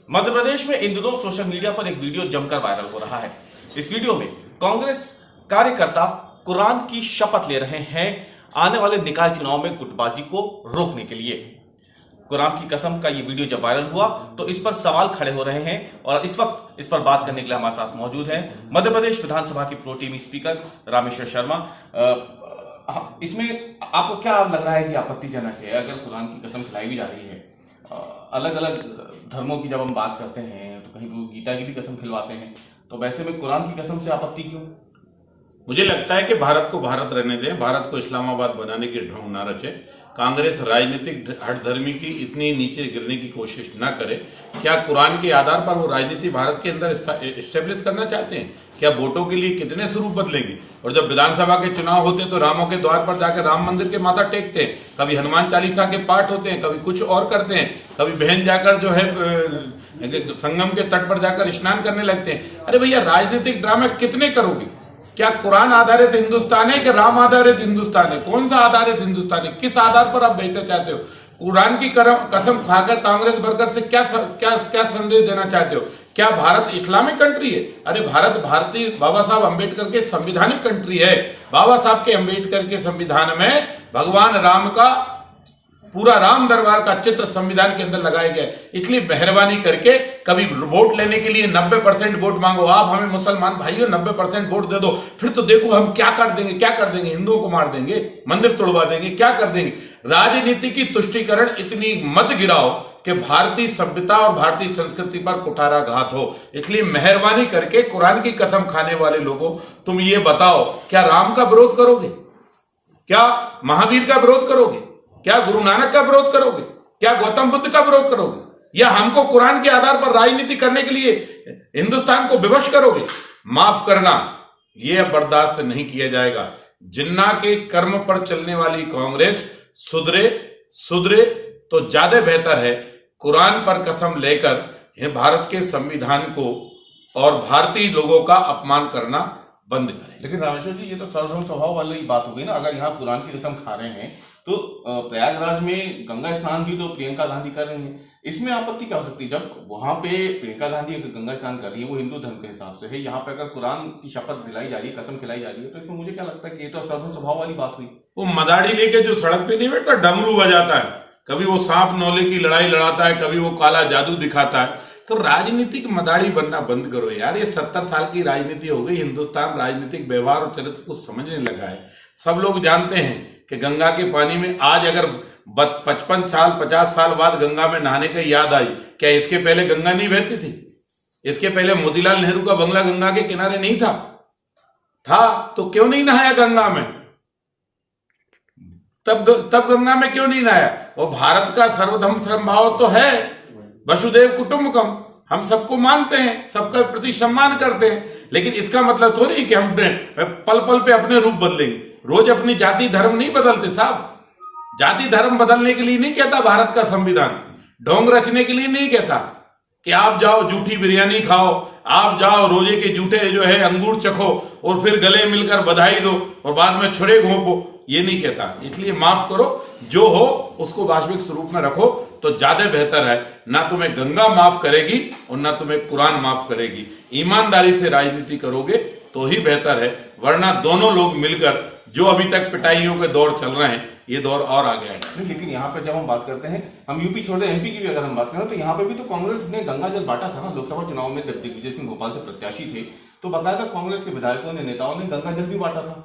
मध्य प्रदेश में इन दिनों social media पर एक वीडियो जमकर वायरल हो रहा है। इस वीडियो में कांग्रेस कार्यकर्ता कुरान की शपथ ले रहे हैं आने वाले निकाय चुनाव में गुटबाजी को रोकने के लिए। कुरान की कसम का ये वीडियो जब वायरल हुआ तो इस पर सवाल खड़े हो रहे हैं और इस वक्त इस पर बात करने के लिए हमारे साथ मौजूद हैं मध्य प्रदेश विधानसभा की प्रोटेम स्पीकर रामेश्वर शर्मा। इसमें आपको क्या लग रहा है कि आपत्तिजनक है अगर कुरान की कसम खिलाई भी जा रही है? अलग अलग धर्मों की जब हम बात करते हैं तो कहीं वो गीता की भी कसम खिलवाते हैं, तो वैसे में कुरान की कसम से आपत्ति क्यों? मुझे लगता है कि भारत को भारत रहने दें, भारत को इस्लामाबाद बनाने के ढोंग ना रचे। कांग्रेस राजनीतिक हठधर्मी की इतनी नीचे गिरने की कोशिश ना करे। क्या कुरान के आधार पर वो राजनीति भारत के अंदर इस्टेब्लिश करना चाहते हैं? क्या वोटों के लिए कितने स्वरूप बदलेंगे? और जब विधानसभा के चुनाव होते हैं तो रामों के द्वार पर जाकर राम मंदिर के माथा टेकते हैं, कभी हनुमान चालीसा के पाठ होते हैं, कभी कुछ और करते हैं, कभी बहन जाकर जो है संगम के तट पर जाकर स्नान करने लगते हैं। अरे भैया, राजनीतिक ड्रामे कितने करोगे? क्या कुरान आधारित हिंदुस्तान है कि राम आधारित हिंदुस्तान है? कौन सा आधारित हिंदुस्तान है? किस आधार पर आप बैठना चाहते हो? कुरान की कसम खाकर कांग्रेस वर्कर से क्या संदेश देना चाहते हो? क्या भारत इस्लामिक कंट्री है? अरे भारत भारतीय बाबा साहब अंबेडकर के संविधानिक कंट्री है। बाबा साहब के अंबेडकर के संविधान में भगवान राम का पूरा राम दरबार का चित्र संविधान के अंदर लगाया गया है। इसलिए मेहरबानी करके कभी वोट लेने के लिए 90% वोट मांगो। आप हमें मुसलमान भाइयों 90% वोट दे दो, फिर तो देखो हम क्या कर देंगे, हिंदुओं को मार देंगे, मंदिर तोड़वा देंगे, क्या कर देंगे। राजनीति की तुष्टीकरण इतनी मत गिराओ कि भारतीय सभ्यता और भारतीय संस्कृति पर कुठाराघात हो। इसलिए मेहरबानी करके कुरान की कसम खाने वाले लोगों, तुम ये बताओ, क्या राम का विरोध करोगे? क्या महावीर का विरोध करोगे? क्या गुरु नानक का विरोध करोगे? क्या गौतम बुद्ध का विरोध करोगे? या हमको कुरान के आधार पर राजनीति करने के लिए हिंदुस्तान को विवश करोगे? माफ करना, यह बर्दाश्त नहीं किया जाएगा। जिन्ना के कर्म पर चलने वाली कांग्रेस सुधरे तो ज्यादा बेहतर है। कुरान पर कसम लेकर भारत के संविधान को और भारतीय लोगों का अपमान करना बंद करें। लेकिन रामेश्वर जी, ये तो सर्वधर्म स्वभाव वाली बात हो गई ना। अगर यहाँ कुरान की कसम खा रहे हैं तो प्रयागराज में गंगा स्नान भी तो प्रियंका गांधी कर रही हैं, इसमें आपत्ति क्या हो सकती है? जब वहां पे प्रियंका गांधी अगर गंगा स्नान कर रही है, वो हिंदू धर्म के हिसाब से है, यहाँ पे अगर कुरान की शपथ दिलाई जा रही है, कसम खिलाई जा रही है, तो इसमें मुझे क्या लगता है कि ये तो सर्वधर्म स्वभाव वाली बात हुई। वो मदारी लेके जो सड़क पे नहीं बैठता, डमरू बजाता है, कभी वो सांप नौले की लड़ाई लड़ाता है, कभी वो काला जादू दिखाता है। तो राजनीतिक मदारी बनना बंद करो यार। ये 70 साल की राजनीति हो गई। हिंदुस्तान राजनीतिक व्यवहार और चरित्र को समझने लगा है। सब लोग जानते हैं कि गंगा के पानी में आज अगर 55 साल 50 साल बाद गंगा में नहाने की याद आई, क्या इसके पहले गंगा नहीं बहती थी? इसके पहले मोतीलाल नेहरू का बंगला गंगा के किनारे नहीं था तो क्यों नहीं नहाया गंगा में? तब गंगा में क्यों नहीं नहाया? वो भारत का सर्वधर्म समभाव तो है, वसुधैव कुटुंबकम, हम सबको मानते हैं, सबका प्रति सम्मान करते हैं। लेकिन इसका मतलब थोड़ी कि हम पल पल पे अपने रूप बदलेंगे। रोज अपनी जाति धर्म नहीं बदलते साहब। जाति धर्म बदलने के लिए नहीं कहता भारत का संविधान, ढोंग रचने के लिए नहीं कहता कि आप जाओ जूठी बिरयानी खाओ, आप जाओ रोजे के जूठे जो है अंगूर चखो और फिर गले मिलकर बधाई दो और बाद में छुरे घोंपो, ये नहीं कहता। इसलिए माफ करो, जो हो उसको वास्तविक स्वरूप में रखो तो ज्यादा बेहतर है। ना तुम्हें गंगा माफ करेगी और ना तुम्हें कुरान माफ करेगी। ईमानदारी से राजनीति करोगे तो ही बेहतर है, वरना दोनों लोग मिलकर जो अभी तक पिटाइयों के दौर चल रहे हैं, ये दौर और आ गया है। लेकिन यहाँ पे जब हम बात करते हैं, हम यूपी छोड़ दें, एमपी की भी अगर हम बात करें तो यहाँ पे भी तो कांग्रेस ने गंगा जल बांटा था ना। लोकसभा चुनाव में जब दिग्विजय सिंह भोपाल से प्रत्याशी थे तो बताया था कांग्रेस के विधायकों ने, नेताओं ने गंगा जल भी बांटा था।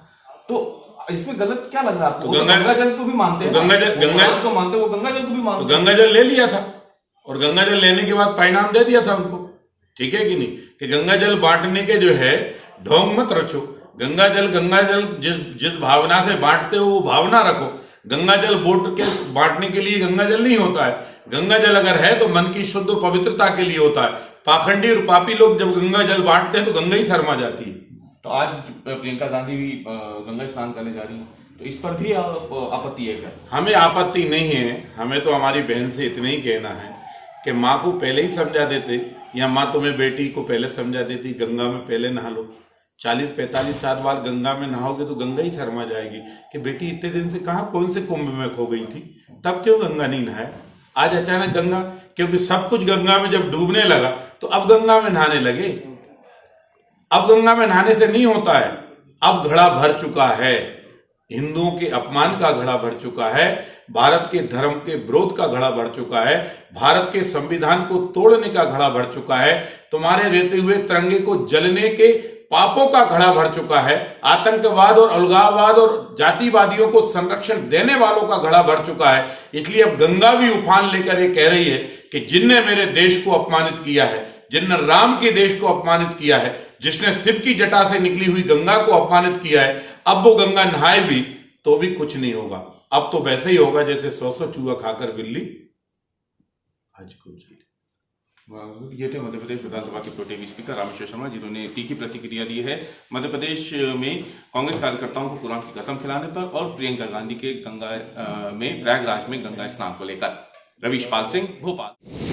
तो इसमें गलत क्या लग रहा है आपको? तो गंगा जल को भी मानते हैं, गंगा जल को मानते, वो गंगा जल को भी मानते। तो गंगा जल ले लिया था और गंगा जल लेने के बाद परिणाम दे दिया था उनको, ठीक है कि नहीं? कि गंगा जल बांटने के जो है ढोंग मत रचो। गंगा जल जिस भावना से बांटते हो वो भावना रखो। गंगा जल वोट के बांटने के लिए गंगा जल नहीं होता है। गंगा जल अगर है तो मन की शुद्ध पवित्रता के लिए होता है। पाखंडी और पापी लोग जब गंगा जल बांटते हैं तो गंगा ही शर्मा जाती है। तो आज प्रियंका गांधी भी गंगा स्नान करने जा रही है, तो इस पर भी आपत्ति है क्या? हमें आपत्ति नहीं है। हमें तो हमारी बहन से इतना ही कहना है कि माँ को पहले ही समझा देते, या माँ तुम्हें बेटी को पहले समझा देती गंगा में पहले नहा लो। 40-45 साल बाद गंगा में नहाओगे तो गंगा ही शर्मा जाएगी कि बेटी इतने दिन से कहाँ कौन से कुंभ में खो गई थी, तब क्यों गंगा नहीं नहाया? आज अचानक गंगा, क्योंकि सब कुछ गंगा में जब डूबने लगा तो अब गंगा में नहाने लगे। अब गंगा में नहाने से नहीं होता है, अब घड़ा भर चुका है, हिंदुओं के अपमान का घड़ा भर चुका है, भारत के धर्म के विरोध का घड़ा भर चुका है, भारत के संविधान को तोड़ने का घड़ा भर चुका है, तुम्हारे रहते हुए तिरंगे को जलने के पापों का घड़ा भर चुका है, आतंकवाद और अलगाववाद और जातिवादियों को संरक्षण देने वालों का घड़ा भर चुका है। इसलिए अब गंगा भी उफान लेकर ये कह रही है कि जिनने मेरे देश को अपमानित किया है, जिनने राम के देश को अपमानित किया है, जिसने शिव की जटा से निकली हुई गंगा को अपमानित किया है, अब वो गंगा नहाए भी तो भी कुछ नहीं होगा। अब तो वैसे ही होगा जैसे 100 चूहा खाकर बिल्ली हज को चली। ये थे मध्य प्रदेश विधानसभा के प्रोटेम स्पीकर रामेश्वर शर्मा, जिन्होंने तीखी प्रतिक्रिया दी है मध्य प्रदेश में कांग्रेस कार्यकर्ताओं को कुरान की कसम खिलाने पर और प्रियंका गांधी के गंगा में प्रयागराज में गंगा स्नान को लेकर। रवीश पाल सिंह, भोपाल।